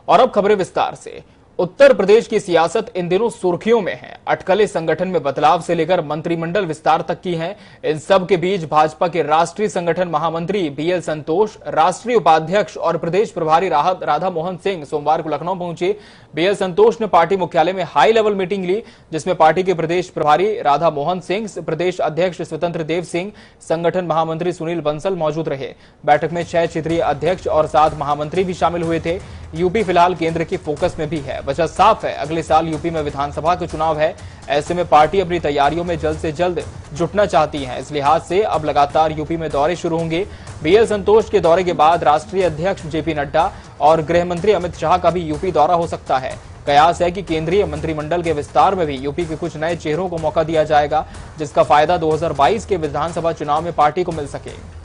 और अब खबरें विस्तार से। उत्तर प्रदेश की सियासत इन दिनों सुर्खियों में है। अटकलें संगठन में बदलाव से लेकर मंत्रिमंडल विस्तार तक की हैं। इन सब के बीच भाजपा के राष्ट्रीय संगठन महामंत्री बीएल संतोष, राष्ट्रीय उपाध्यक्ष और प्रदेश प्रभारी राधा मोहन सिंह सोमवार को लखनऊ पहुंचे। बीएल संतोष ने पार्टी मुख्यालय में हाई लेवल मीटिंग ली, जिसमें पार्टी के प्रदेश प्रभारी राधा मोहन सिंह, प्रदेश अध्यक्ष स्वतंत्र देव सिंह, संगठन महामंत्री सुनील बंसल मौजूद रहे। बैठक में 6 क्षेत्रीय अध्यक्ष और 7 महामंत्री भी शामिल हुए थे। यूपी फिलहाल केंद्र के फोकस में भी है। वजह साफ है, अगले साल यूपी में विधानसभा के चुनाव है। ऐसे में पार्टी अपनी तैयारियों में जल्द से जल्द जुटना चाहती है। इस लिहाज से अब लगातार यूपी में दौरे शुरू होंगे। बीएल संतोष के दौरे के बाद राष्ट्रीय अध्यक्ष जेपी नड्डा और गृह मंत्री अमित शाह का भी यूपी दौरा हो सकता है। कयास है कि केंद्रीय मंत्रिमंडल के विस्तार में भी यूपी के कुछ नए चेहरों को मौका दिया जाएगा, जिसका फायदा 2022 के विधानसभा चुनाव में पार्टी को मिल सके।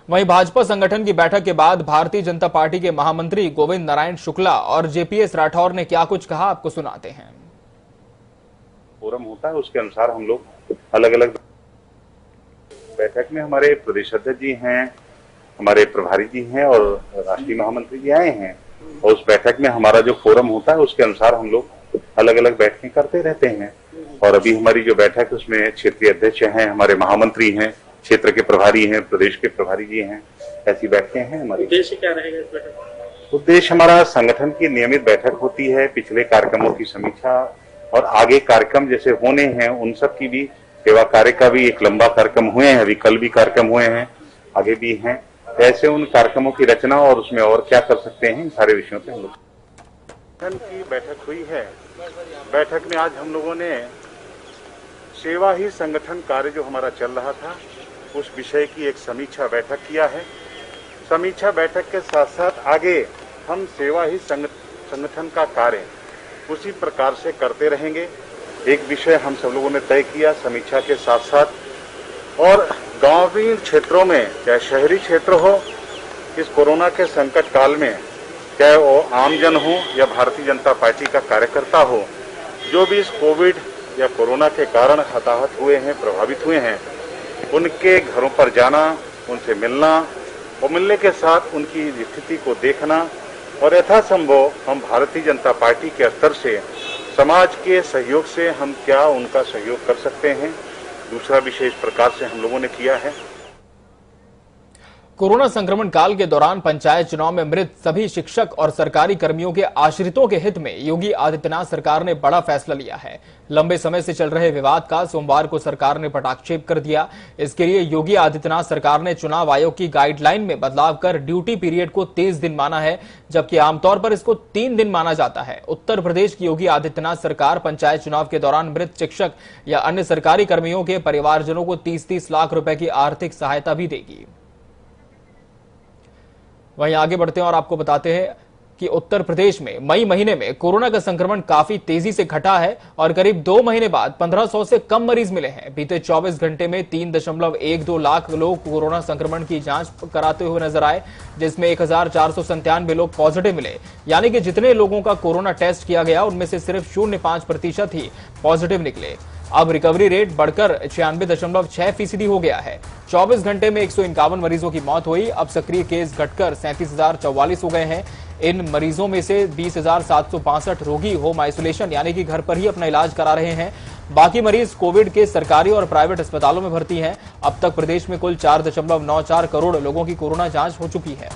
वहीं भाजपा संगठन की बैठक के बाद भारतीय जनता पार्टी के महामंत्री गोविंद नारायण शुक्ला और जेपीएस राठौर ने क्या कुछ कहा, आपको सुनाते हैं। फोरम होता है, उसके अनुसार हम लोग अलग अलग बैठक में हमारे प्रदेश अध्यक्ष जी हैं, हमारे प्रभारी जी हैं और राष्ट्रीय महामंत्री जी आए हैं। और उस बैठक में हमारा जो फोरम होता है उसके अनुसार हम लोग अलग अलग बैठकें करते रहते हैं। और अभी हमारी जो बैठक है उसमें क्षेत्रीय अध्यक्ष हैं, हमारे महामंत्री हैं, क्षेत्र के प्रभारी हैं, प्रदेश के प्रभारी जी हैं। ऐसी बैठकें हैं हमारी। उद्देश्य क्या रहेगा इस बैठक? उद्देश्य हमारा संगठन की नियमित बैठक होती है, पिछले कार्यक्रमों की समीक्षा और आगे कार्यक्रम जैसे होने हैं उन सब की भी, सेवा कार्य का भी एक लंबा कार्यक्रम हुए हैं, अभी कल भी कार्यक्रम हुए हैं, आगे भी हैं। ऐसे उन कार्यक्रमों की रचना और उसमें और क्या कर सकते हैं, इन सारे विषयों पे हम लोग संगठन की बैठक हुई है। बैठक में आज हम लोगों ने सेवा ही संगठन कार्य जो हमारा चल रहा था उस विषय की एक समीक्षा बैठक किया है। समीक्षा बैठक के साथ साथ आगे हम सेवा ही संगठन का कार्य उसी प्रकार से करते रहेंगे। एक विषय हम सब लोगों ने तय किया समीक्षा के साथ साथ। और गांवी क्षेत्रों में, चाहे शहरी क्षेत्र हो, इस कोरोना के संकट काल में, चाहे वो आमजन हो या भारतीय जनता पार्टी का कार्यकर्ता हो, जो भी इस कोविड या कोरोना के कारण हताहत हुए हैं, प्रभावित हुए हैं, उनके घरों पर जाना, उनसे मिलना और मिलने के साथ उनकी स्थिति को देखना और यथासंभव हम भारतीय जनता पार्टी के स्तर से समाज के सहयोग से हम क्या उनका सहयोग कर सकते हैं, दूसरा विषय इस प्रकार से हम लोगों ने किया है। कोरोना संक्रमण काल के दौरान पंचायत चुनाव में मृत सभी शिक्षक और सरकारी कर्मियों के आश्रितों के हित में योगी आदित्यनाथ सरकार ने बड़ा फैसला लिया है। लंबे समय से चल रहे विवाद का सोमवार को सरकार ने पटाक्षेप कर दिया। इसके लिए योगी आदित्यनाथ सरकार ने चुनाव आयोग की गाइडलाइन में बदलाव कर ड्यूटी पीरियड को 30 दिन माना है, जबकि आमतौर पर इसको 3 दिन माना जाता है। उत्तर प्रदेश की योगी आदित्यनाथ सरकार पंचायत चुनाव के दौरान मृत शिक्षक या अन्य सरकारी कर्मियों के परिवारजनों को 30-30 लाख रुपए की आर्थिक सहायता भी देगी। वहीं आगे बढ़ते हैं और आपको बताते हैं कि उत्तर प्रदेश में मई महीने में कोरोना का संक्रमण काफी तेजी से घटा है और करीब 2 महीने बाद 1500 से कम मरीज मिले हैं। बीते 24 घंटे में 3.12 लाख लोग कोरोना संक्रमण की जांच कराते हुए नजर आए, जिसमें 1497 लोग पॉजिटिव मिले। यानी कि जितने लोगों का कोरोना टेस्ट किया गया उनमें से सिर्फ 0.5% ही पॉजिटिव निकले। अब रिकवरी रेट बढ़कर 96.6% हो गया है। 24 घंटे में 151 मरीजों की मौत हुई। अब सक्रिय केस घटकर 37,044 हो गए हैं। इन मरीजों में से 20,765 रोगी होम आइसोलेशन यानी कि घर पर ही अपना इलाज करा रहे हैं। बाकी मरीज कोविड के सरकारी और प्राइवेट अस्पतालों में भर्ती हैं। अब तक प्रदेश में कुल 4.94 करोड़ लोगों की कोरोना जांच हो चुकी है।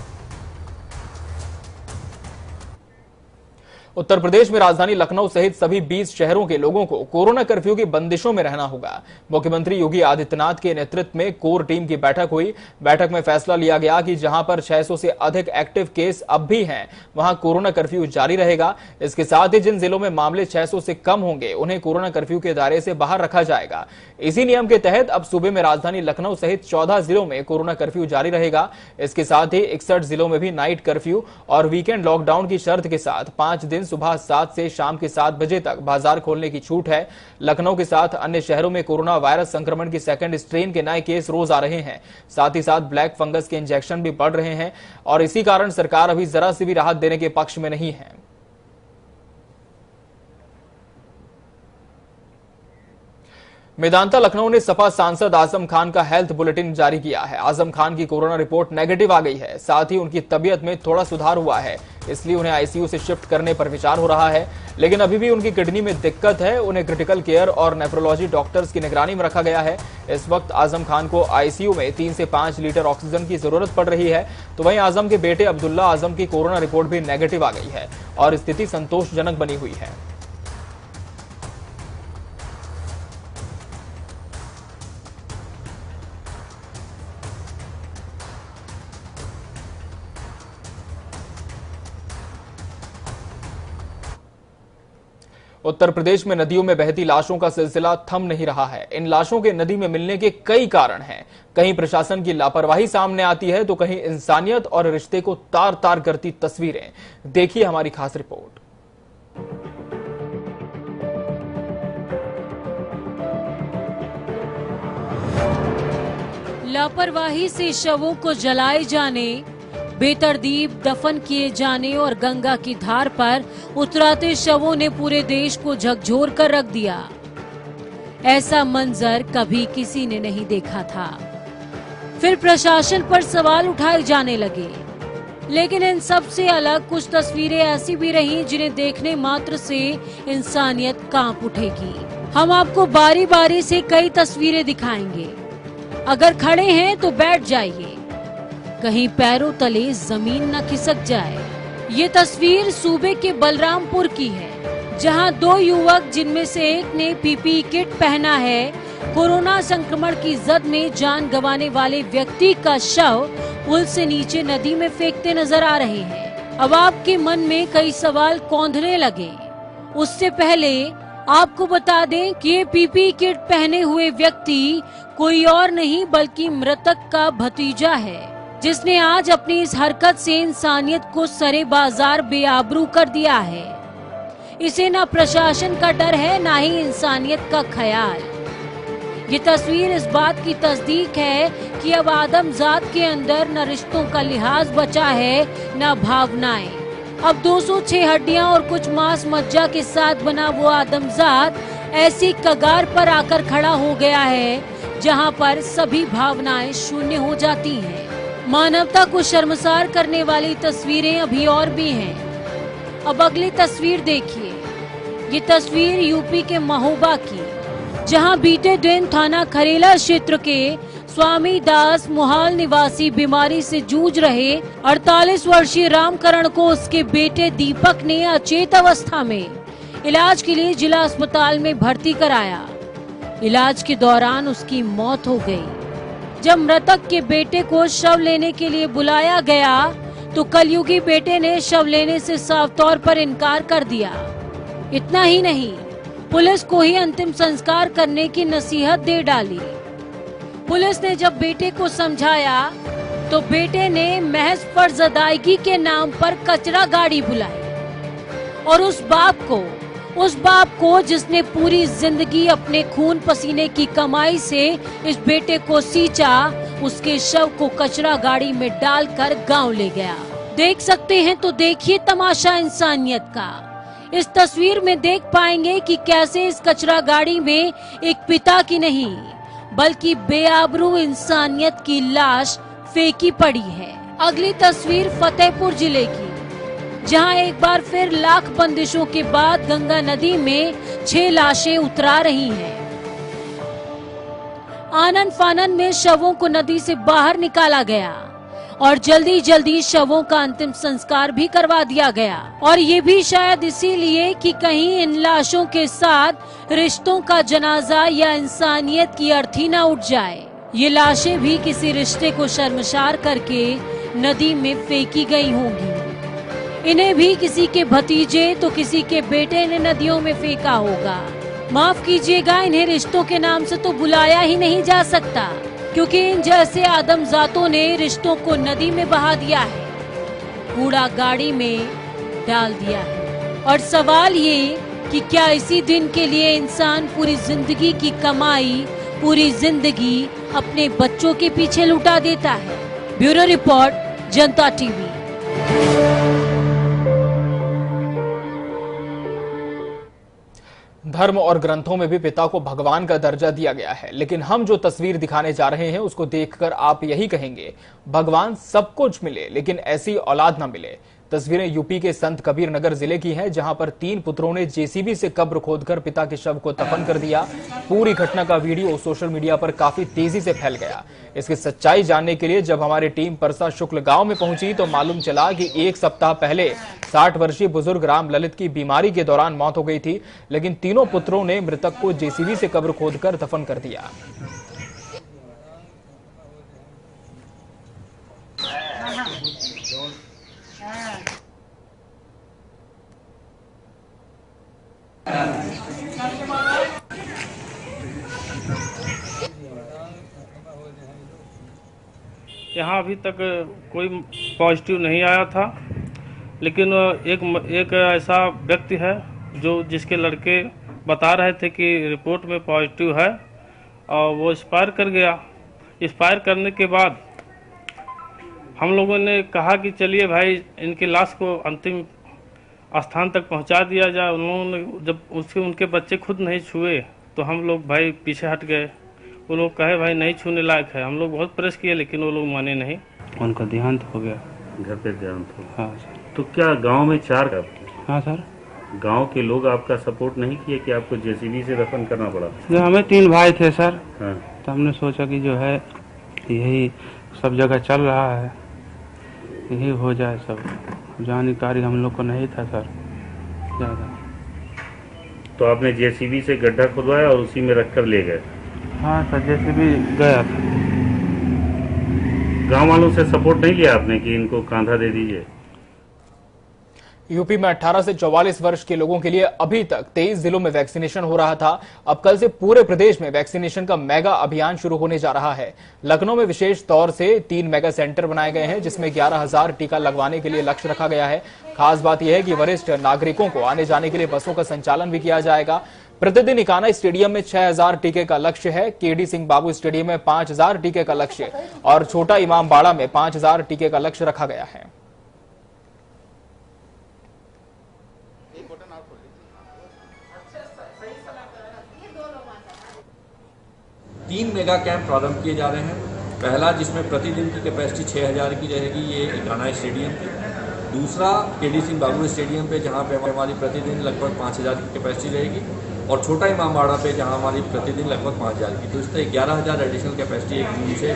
उत्तर प्रदेश में राजधानी लखनऊ सहित सभी 20 शहरों के लोगों को कोरोना कर्फ्यू की बंदिशों में रहना होगा। मुख्यमंत्री योगी आदित्यनाथ के नेतृत्व में कोर टीम की बैठक हुई। बैठक में फैसला लिया गया कि जहां पर 600 से अधिक एक्टिव केस अब भी हैं, वहां कोरोना कर्फ्यू जारी रहेगा। इसके साथ ही जिन जिलों में मामले 600 से कम होंगे उन्हें कोरोना कर्फ्यू के दायरे से बाहर रखा जाएगा। इसी नियम के तहत अब सूबे में राजधानी लखनऊ सहित 14 जिलों में कोरोना कर्फ्यू जारी रहेगा। इसके साथ ही 61 जिलों में भी नाइट कर्फ्यू और वीकेंड लॉकडाउन की शर्त के साथ 5 दिन सुबह 7 से शाम के 7 बजे तक बाजार खोलने की छूट है। लखनऊ के साथ अन्य शहरों में कोरोना वायरस संक्रमण की सेकंड स्ट्रेन के नए केस रोज आ रहे हैं। साथ ही साथ ब्लैक फंगस के इंजेक्शन भी बढ़ रहे हैं और इसी कारण सरकार अभी जरा सी भी राहत देने के पक्ष में नहीं है। मेदांता लखनऊ ने सपा सांसद आजम खान का हेल्थ बुलेटिन जारी किया है। आजम खान की कोरोना रिपोर्ट नेगेटिव आ गई है। साथ ही उनकी तबीयत में थोड़ा सुधार हुआ है, इसलिए उन्हें आईसीयू से शिफ्ट करने पर विचार हो रहा है। लेकिन अभी भी उनकी किडनी में दिक्कत है। उन्हें क्रिटिकल केयर और नेफ्रोलॉजी डॉक्टर्स की निगरानी में रखा गया है। इस वक्त आजम खान को आईसीयू में 3 से 5 लीटर ऑक्सीजन की जरूरत पड़ रही है। तो वहीं आजम के बेटे अब्दुल्ला आजम की कोरोना रिपोर्ट भी नेगेटिव आ गई है और स्थिति संतोषजनक बनी हुई है। उत्तर प्रदेश में नदियों में बहती लाशों का सिलसिला थम नहीं रहा है। इन लाशों के नदी में मिलने के कई कारण हैं। कहीं प्रशासन की लापरवाही सामने आती है तो कहीं इंसानियत और रिश्ते को तार तार करती तस्वीरें। देखिए हमारी खास रिपोर्ट। लापरवाही से शवों को जलाए जाने, बेतरतीब दफन किए जाने और गंगा की धार पर उतराते शवों ने पूरे देश को झकझोर कर रख दिया। ऐसा मंजर कभी किसी ने नहीं देखा था। फिर प्रशासन पर सवाल उठाए जाने लगे। लेकिन इन सब से अलग कुछ तस्वीरें ऐसी भी रहीं जिन्हें देखने मात्र से इंसानियत कांप उठेगी। हम आपको बारी बारी से कई तस्वीरें दिखाएंगे। अगर खड़े हैं तो बैठ जाइए, कहीं पैरों तले जमीन न खिसक जाए। ये तस्वीर सूबे के बलरामपुर की है, जहां 2 युवक, जिनमें से एक ने पीपीई किट पहना है, कोरोना संक्रमण की जद में जान गंवाने वाले व्यक्ति का शव पुल से नीचे नदी में फेंकते नजर आ रहे हैं। अब आपके मन में कई सवाल कौंधने लगे। उससे पहले आपको बता दें कि ये पीपीई किट पहने हुए व्यक्ति कोई और नहीं बल्कि मृतक का भतीजा है, जिसने आज अपनी इस हरकत से इंसानियत को सरे बाजार बेआबरू कर दिया है। इसे न प्रशासन का डर है, न ही इंसानियत का ख्याल। ये तस्वीर इस बात की तस्दीक है कि अब आदमजात के अंदर न रिश्तों का लिहाज बचा है, न भावनाएं। अब 206 हड्डियां और कुछ मांस मज्जा के साथ बना वो आदमजात ऐसी कगार पर आकर खड़ा हो गया है जहां पर सभी भावनाएं शून्य हो जाती हैं। मानवता को शर्मसार करने वाली तस्वीरें अभी और भी हैं। अब अगली तस्वीर देखिए। ये तस्वीर यूपी के महोबा की, जहां बीते दिन थाना खरेला क्षेत्र के स्वामी दास मुहाल निवासी बीमारी से जूझ रहे 48 वर्षीय रामकरण को उसके बेटे दीपक ने अचेत अवस्था में इलाज के लिए जिला अस्पताल में भर्ती कराया। इलाज के दौरान उसकी मौत हो गई। जब मृतक के बेटे को शव लेने के लिए बुलाया गया तो कलयुगी बेटे ने शव लेने से साफ तौर पर इनकार कर दिया। इतना ही नहीं, पुलिस को ही अंतिम संस्कार करने की नसीहत दे डाली। पुलिस ने जब बेटे को समझाया तो बेटे ने महज फर्ज अदायगी के नाम पर कचरा गाड़ी बुलाई और उस बाप को जिसने पूरी जिंदगी अपने खून पसीने की कमाई से इस बेटे को सींचा, उसके शव को कचरा गाड़ी में डालकर गांव ले गया। देख सकते हैं तो देखिए तमाशा इंसानियत का। इस तस्वीर में देख पाएंगे कि कैसे इस कचरा गाड़ी में एक पिता की नहीं बल्कि बेआबरू इंसानियत की लाश फेंकी पड़ी है। अगली तस्वीर फतेहपुर जिले की, जहां एक बार फिर लाख बंदिशों के बाद गंगा नदी में 6 लाशें उतरा रही हैं। आनन फानन में शवों को नदी से बाहर निकाला गया और जल्दी जल्दी शवों का अंतिम संस्कार भी करवा दिया गया। और ये भी शायद इसीलिए कि कहीं इन लाशों के साथ रिश्तों का जनाजा या इंसानियत की अर्थी न उठ जाए। ये लाशें भी किसी रिश्ते को शर्मसार करके नदी में फेंकी गई होंगी। इन्हें भी किसी के भतीजे तो किसी के बेटे ने नदियों में फेंका होगा। माफ कीजिएगा, इन्हें रिश्तों के नाम से तो बुलाया ही नहीं जा सकता, क्योंकि इन जैसे आदमजातों ने रिश्तों को नदी में बहा दिया है, कूड़ा गाड़ी में डाल दिया है। और सवाल ये कि क्या इसी दिन के लिए इंसान पूरी जिंदगी की कमाई, पूरी जिंदगी अपने बच्चों के पीछे लुटा देता है। ब्यूरो रिपोर्ट, जनता टीवी। धर्म और ग्रंथों में भी पिता को भगवान का दर्जा दिया गया है, लेकिन हम जो तस्वीर दिखाने जा रहे हैं उसको देखकर आप यही कहेंगे, भगवान सब कुछ मिले लेकिन ऐसी औलाद ना मिले। तस्वीरें यूपी के संत कबीर नगर जिले की हैं, जहां पर 3 पुत्रों ने जेसीबी से कब्र खोदकर पिता के शव को दफन कर दिया। पूरी घटना का वीडियो सोशल मीडिया पर काफी तेजी से फैल गया। इसकी सच्चाई जानने के लिए जब हमारी टीम परसा शुक्ल गांव में पहुंची तो मालूम चला कि 1 सप्ताह पहले 60 वर्षीय बुजुर्ग राम ललित की बीमारी के दौरान मौत हो गई थी, लेकिन तीनों पुत्रों ने मृतक को जेसीबी से कब्र खोदकर दफन कर दिया। यहाँ अभी तक कोई पॉजिटिव नहीं आया था, लेकिन एक ऐसा व्यक्ति है जो जिसके लड़के बता रहे थे कि रिपोर्ट में पॉजिटिव है और वो एक्सपायर कर गया। एक्सपायर करने के बाद हम लोगों ने कहा कि चलिए भाई इनकी लाश को अंतिम स्थान तक पहुंचा दिया जाए। उन लोगों ने जब उनके बच्चे खुद नहीं छुए तो हम लोग भाई पीछे हट गए। वो लोग कहे भाई नहीं छूने लायक है। हम लोग बहुत प्रेस किए लेकिन वो लोग माने नहीं। उनका देहांत हो गया। घर पे देहांत हो? हाँ सर। तो क्या गांव में 4? हाँ सर। गांव के लोग आपका सपोर्ट नहीं किए कि आपको जेसीबी से दफन करना पड़ा? जो हमें 3 भाई थे सर। हाँ। तो हमने सोचा कि जो है यही सब जगह चल रहा है, यही हो जाए। सब जानकारी हम लोग को नहीं था सर ज़्यादा। तो आपने जेसीबी से गड्ढा खुदवाया और उसी में रखकर ले गए? हाँ सर, जैसे भी गया था। गांव वालों से सपोर्ट नहीं लिया आपने कि इनको कांधा दे दीजिए? यूपी में 18 से 44 वर्ष के लोगों के लिए अभी तक 23 जिलों में वैक्सीनेशन हो रहा था। अब कल से पूरे प्रदेश में वैक्सीनेशन का मेगा अभियान शुरू होने जा रहा है। लखनऊ में विशेष तौर से 3 मेगा सेंटर बनाए गए हैं, जिसमें 11,000 टीका लगवाने के लिए लक्ष्य रखा गया है। खास बात यह है कि वरिष्ठ नागरिकों को आने जाने के लिए बसों का संचालन भी किया जाएगा। प्रतिदिन इकाना स्टेडियम में 6,000 टीके का लक्ष्य है। केडी सिंह बाबू स्टेडियम में 5,000 टीके का लक्ष्य और छोटा इमामबाड़ा में 5,000 टीके का लक्ष्य रखा गया है। 3 मेगा कैंप प्रारंभ किए जा रहे हैं। पहला जिसमें प्रतिदिन की कैपेसिटी 6,000 की रहेगी, ये इकाना स्टेडियम पे। दूसरा केडी सिंह बाबू स्टेडियम पे, जहाँ पे हमारी प्रतिदिन लगभग 5,000 की कैपेसिटी रहेगी, और छोटा इमामबाड़ा पे जहाँ हमारी प्रतिदिन लगभग 5,000 की। तो इस तरह 11,000 एडिशनल कैपेसिटी 1 जून से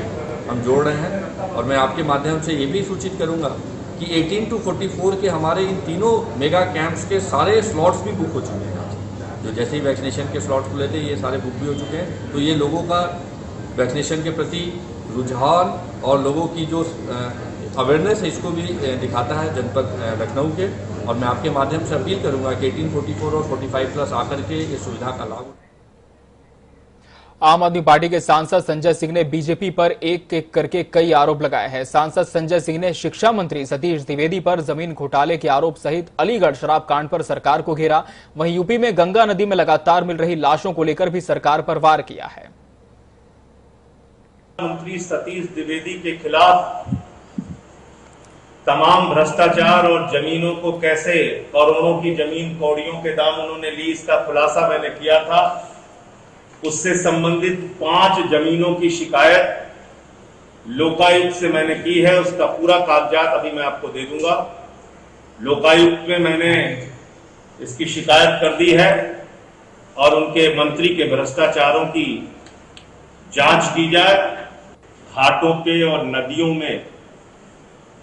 हम जोड़ रहे हैं। और मैं आपके माध्यम से ये भी सूचित करूँगा कि 18 to 44 के हमारे इन तीनों मेगा कैंप्स के सारे स्लॉट्स भी बुक हो चुके हैं। जो जैसे ही वैक्सीनेशन के स्लॉट्स खुले थे ये सारे बुक भी हो चुके हैं। तो ये लोगों का वैक्सीनेशन के प्रति रुझान और लोगों की जो अवेयरनेस है इसको भी दिखाता है जनपद लखनऊ के। और मैं आपके माध्यम से अपील करूंगा कि 18, 44 और 45+ आकर के इस सुविधा का लाभ। आम आदमी पार्टी के सांसद संजय सिंह ने बीजेपी पर एक एक करके कई आरोप लगाए हैं। सांसद संजय सिंह ने शिक्षा मंत्री सतीश द्विवेदी पर जमीन घोटाले के आरोप सहित अलीगढ़ शराब कांड पर सरकार को घेरा। वहीं यूपी में गंगा नदी में लगातार मिल रही लाशों को लेकर भी सरकार पर वार किया है। मंत्री सतीश द्विवेदी के खिलाफ तमाम भ्रष्टाचार और जमीनों को कैसे करोड़ों की जमीन कौड़ियों के दाम उन्होंने ली, इसका खुलासा मैंने किया था। उससे संबंधित 5 जमीनों की शिकायत लोकायुक्त से मैंने की है। उसका पूरा कागजात अभी मैं आपको दे दूंगा। लोकायुक्त में मैंने इसकी शिकायत कर दी है और उनके मंत्री के भ्रष्टाचारों की जांच की जाए। घाटों पे और नदियों में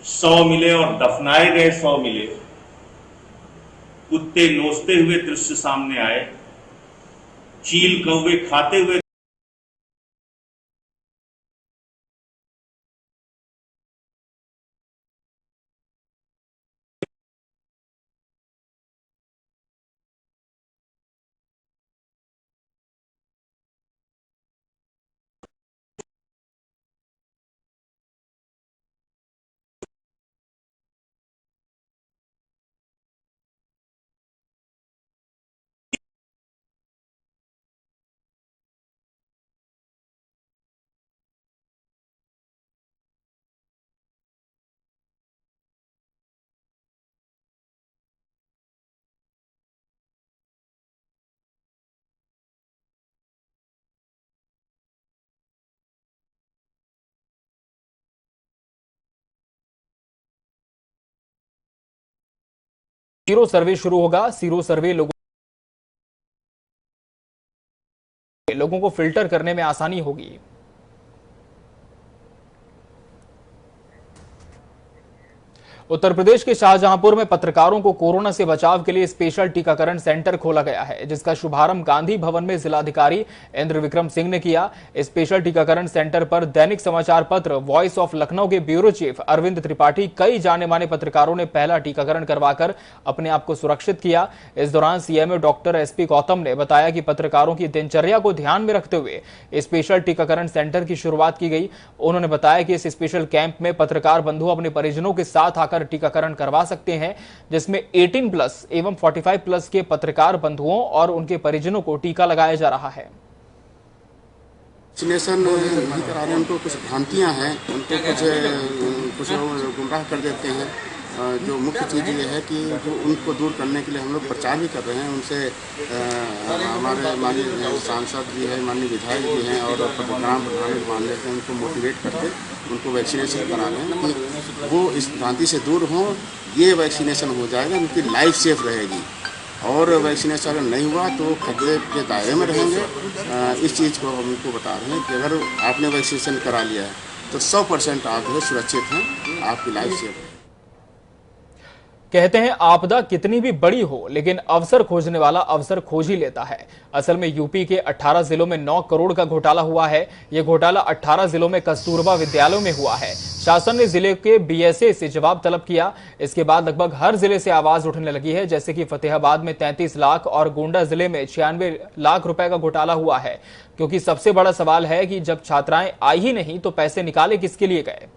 100 मिले और दफनाए गए 100 मिले। कुत्ते नोचते हुए दृश्य सामने आए, चील कौवे खाते हुए सीरो सर्वे शुरू होगा। सीरो सर्वे लोगों को फिल्टर करने में आसानी होगी। उत्तर प्रदेश के शाहजहांपुर में पत्रकारों को कोरोना से बचाव के लिए स्पेशल टीकाकरण सेंटर खोला गया है, जिसका शुभारंभ गांधी भवन में जिलाधिकारी इंद्र विक्रम सिंह ने किया। स्पेशल टीकाकरण सेंटर पर दैनिक समाचार पत्र वॉइस ऑफ लखनऊ के ब्यूरो चीफ अरविंद त्रिपाठी, कई जाने माने पत्रकारों ने पहला टीकाकरण करवाकर अपने आप को सुरक्षित किया। इस दौरान सीएमओ डॉक्टर एसपी गौतम ने बताया कि पत्रकारों की दिनचर्या को ध्यान में रखते हुए स्पेशल टीकाकरण सेंटर की शुरुआत की गई। उन्होंने बताया कि इस स्पेशल कैंप में पत्रकार बंधु अपने परिजनों के साथ आकर टीकाकरण करवा सकते हैं, जिसमें 18+ एवं 45+ के पत्रकार बंधुओं और उनके परिजनों को टीका लगाया जा रहा है। वैक्सीनेशन नहीं करा रहे, उनको कुछ भ्रांतियां हैं, उनको कुछ गुमराह कर देते हैं। जो मुख्य चीज़ ये है कि जो उनको दूर करने के लिए हम लोग प्रचार भी कर रहे हैं। उनसे हमारे माननीय सांसद भी हैं, माननीय विधायक भी हैं और ग्राम प्रधान मानने से उनको मोटिवेट करके उनको वैक्सीनेशन करा रहे हैं कि वो इस भ्रांति से दूर हों। ये वैक्सीनेशन हो जाएगा, उनकी लाइफ सेफ रहेगी और वैक्सीनेशन अगर नहीं हुआ तो खतरे के दायरे में रहेंगे। इस चीज़ को हम उनको बता रहे हैं कि अगर आपने वैक्सीनेशन करा लिया है तो 100% आप जो है सुरक्षित हैं, आपकी लाइफ सेफ है। कहते हैं आपदा कितनी भी बड़ी हो, लेकिन अवसर खोजने वाला अवसर खोज ही लेता है। असल में यूपी के 18 जिलों में 9 करोड़ का घोटाला हुआ है। यह घोटाला 18 जिलों में कस्तूरबा विद्यालयों में हुआ है। शासन ने जिले के बीएसए से जवाब तलब किया। इसके बाद लगभग हर जिले से आवाज उठने लगी है, जैसे कि फतेहाबाद में 33 लाख और गोंडा जिले में 96 लाख रुपए का घोटाला हुआ है। क्योंकि सबसे बड़ा सवाल है कि जब छात्राएं आई ही नहीं तो पैसे निकाले किसके लिए गए।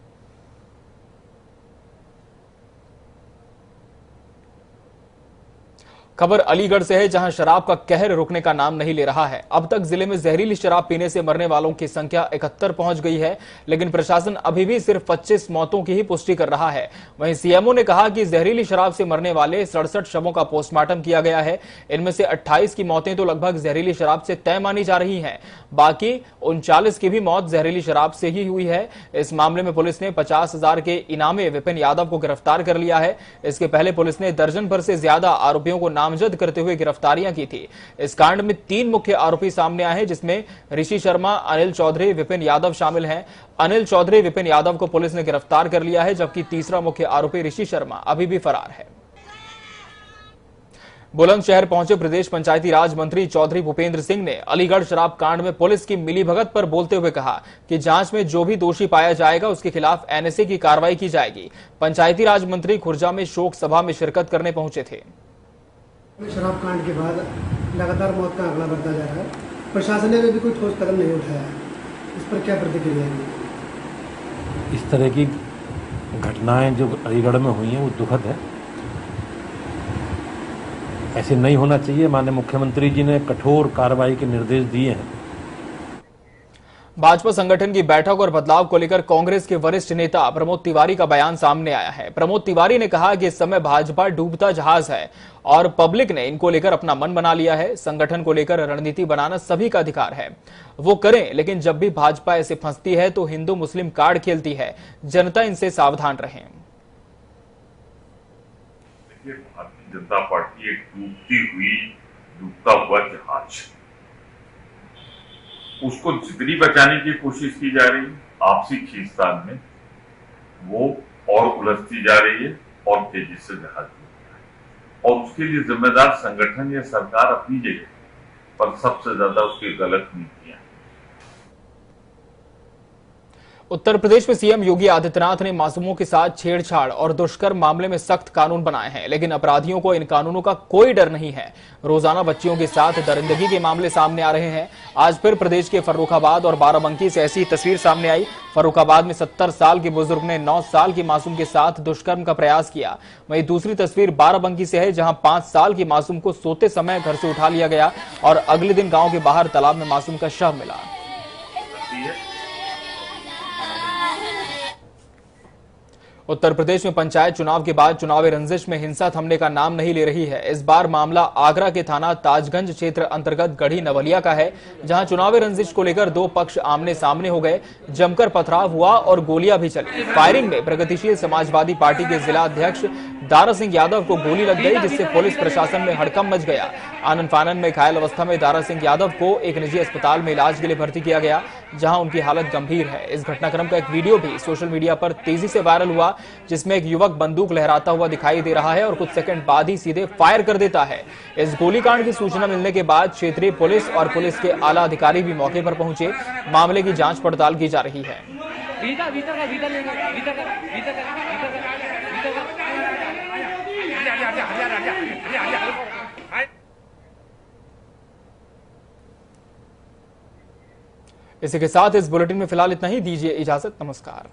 खबर अलीगढ़ से है, जहां शराब का कहर रुकने का नाम नहीं ले रहा है। अब तक जिले में जहरीली शराब पीने से मरने वालों की संख्या 71 पहुंच गई है, लेकिन प्रशासन अभी भी सिर्फ 25 मौतों की ही पुष्टि कर रहा है। वहीं सीएमओ ने कहा कि जहरीली शराब से मरने वाले 67 शवों का पोस्टमार्टम किया गया है। इनमें से 28 की मौतें तो लगभग जहरीली शराब से तय मानी जा रही है। बाकी 39 की भी मौत जहरीली शराब से ही हुई है। इस मामले में पुलिस ने 50,000 के इनामे विपिन यादव को गिरफ्तार कर लिया है। इसके पहले पुलिस ने दर्जन भर से ज्यादा आरोपियों को नामजद करते हुए गिरफ्तारियां की थी। इस कांड में 3 मुख्य आरोपी सामने आए हैं, जिसमें ऋषि शर्मा, अनिल चौधरी, विपिन यादव शामिल हैं। अनिल चौधरी, विपिन यादव को पुलिस ने गिरफ्तार कर लिया है, जबकि तीसरा मुख्य आरोपी ऋषि शर्मा अभी भी फरार है। बुलंदशहर पहुंचे प्रदेश पंचायती राज मंत्री चौधरी भूपेंद्र सिंह ने अलीगढ़ शराब कांड में पुलिस की मिलीभगत पर बोलते हुए कहा कि जांच में जो भी दोषी पाया जाएगा उसके खिलाफ एनएसए की कार्रवाई की जाएगी। पंचायती राज मंत्री खुर्जा में शोक सभा में शिरकत करने पहुंचे थे। शराब कांड के बाद लगातार मौत का आंकड़ा बढ़ता जा रहा है। प्रशासन ने भी कोई ठोस कदम नहीं उठाया है, इस पर क्या प्रतिक्रिया है? इस तरह की घटनाएं जो अलीगढ़ में हुई हैं वो दुखद है। ऐसे नहीं होना चाहिए। माननीय मुख्यमंत्री जी ने कठोर कार्रवाई के निर्देश दिए हैं। भाजपा संगठन की बैठक और बदलाव को लेकर कांग्रेस के वरिष्ठ नेता प्रमोद तिवारी का बयान सामने आया है। प्रमोद तिवारी ने कहा कि इस समय भाजपा डूबता जहाज है और पब्लिक ने इनको लेकर अपना मन बना लिया है। संगठन को लेकर रणनीति बनाना सभी का अधिकार है, वो करें, लेकिन जब भी भाजपा ऐसे फंसती है तो हिंदू मुस्लिम कार्ड खेलती है। जनता इनसे सावधान रहे। भारतीय जनता पार्टी एक डूबता हुआ जहाज, उसको जितनी बचाने की कोशिश की जा रही है आपसी खींचतान में, वो और उलझती जा रही है और तेजी से जहाज और उसके लिए जिम्मेदार संगठन या सरकार अपनी जगह, पर सबसे ज्यादा उसकी गलत नीतियां। उत्तर प्रदेश में सीएम योगी आदित्यनाथ ने मासूमों के साथ छेड़छाड़ और दुष्कर्म मामले में सख्त कानून बनाए हैं, लेकिन अपराधियों को इन कानूनों का कोई डर नहीं है। रोजाना बच्चियों के साथ दरिंदगी के मामले सामने आ रहे हैं। आज फिर प्रदेश के फर्रुखाबाद और बाराबंकी से ऐसी तस्वीर सामने आई। फर्रुखाबाद में 70 साल के बुजुर्ग ने 9 साल की मासूम के साथ दुष्कर्म का प्रयास किया। वहीं दूसरी तस्वीर बाराबंकी से है, जहां 5 साल की मासूम को सोते समय घर से उठा लिया गया और अगले दिन गांव के बाहर तालाब में मासूम का शव मिला। उत्तर प्रदेश में पंचायत चुनाव के बाद चुनावी रंजिश में हिंसा थमने का नाम नहीं ले रही है। इस बार मामला आगरा के थाना ताजगंज क्षेत्र अंतर्गत गढ़ी नवलिया का है, जहां चुनावी रंजिश को लेकर दो पक्ष आमने सामने हो गए। जमकर पथराव हुआ और गोलियां भी चली। फायरिंग में प्रगतिशील समाजवादी पार्टी के जिला अध्यक्ष दारा सिंह यादव को गोली लग गई, जिससे पुलिस प्रशासन में हड़कंप मच गया। आनन फानन में घायल अवस्था में दारा सिंह यादव को एक निजी अस्पताल में इलाज के लिए भर्ती किया गया, जहां उनकी हालत गंभीर है। इस घटनाक्रम का एक वीडियो भी सोशल मीडिया पर तेजी से वायरल हुआ, जिसमें एक युवक बंदूक लहराता हुआ दिखाई दे रहा है और कुछ सेकंड बाद ही सीधे फायर कर देता है। इस गोलीकांड की सूचना मिलने के बाद क्षेत्रीय पुलिस और पुलिस के आला अधिकारी भी मौके पर पहुंचे। मामले की जांच पड़ताल की जा रही है। इसी के साथ इस बुलेटिन में फिलहाल इतना ही। दीजिए इजाजत। नमस्कार।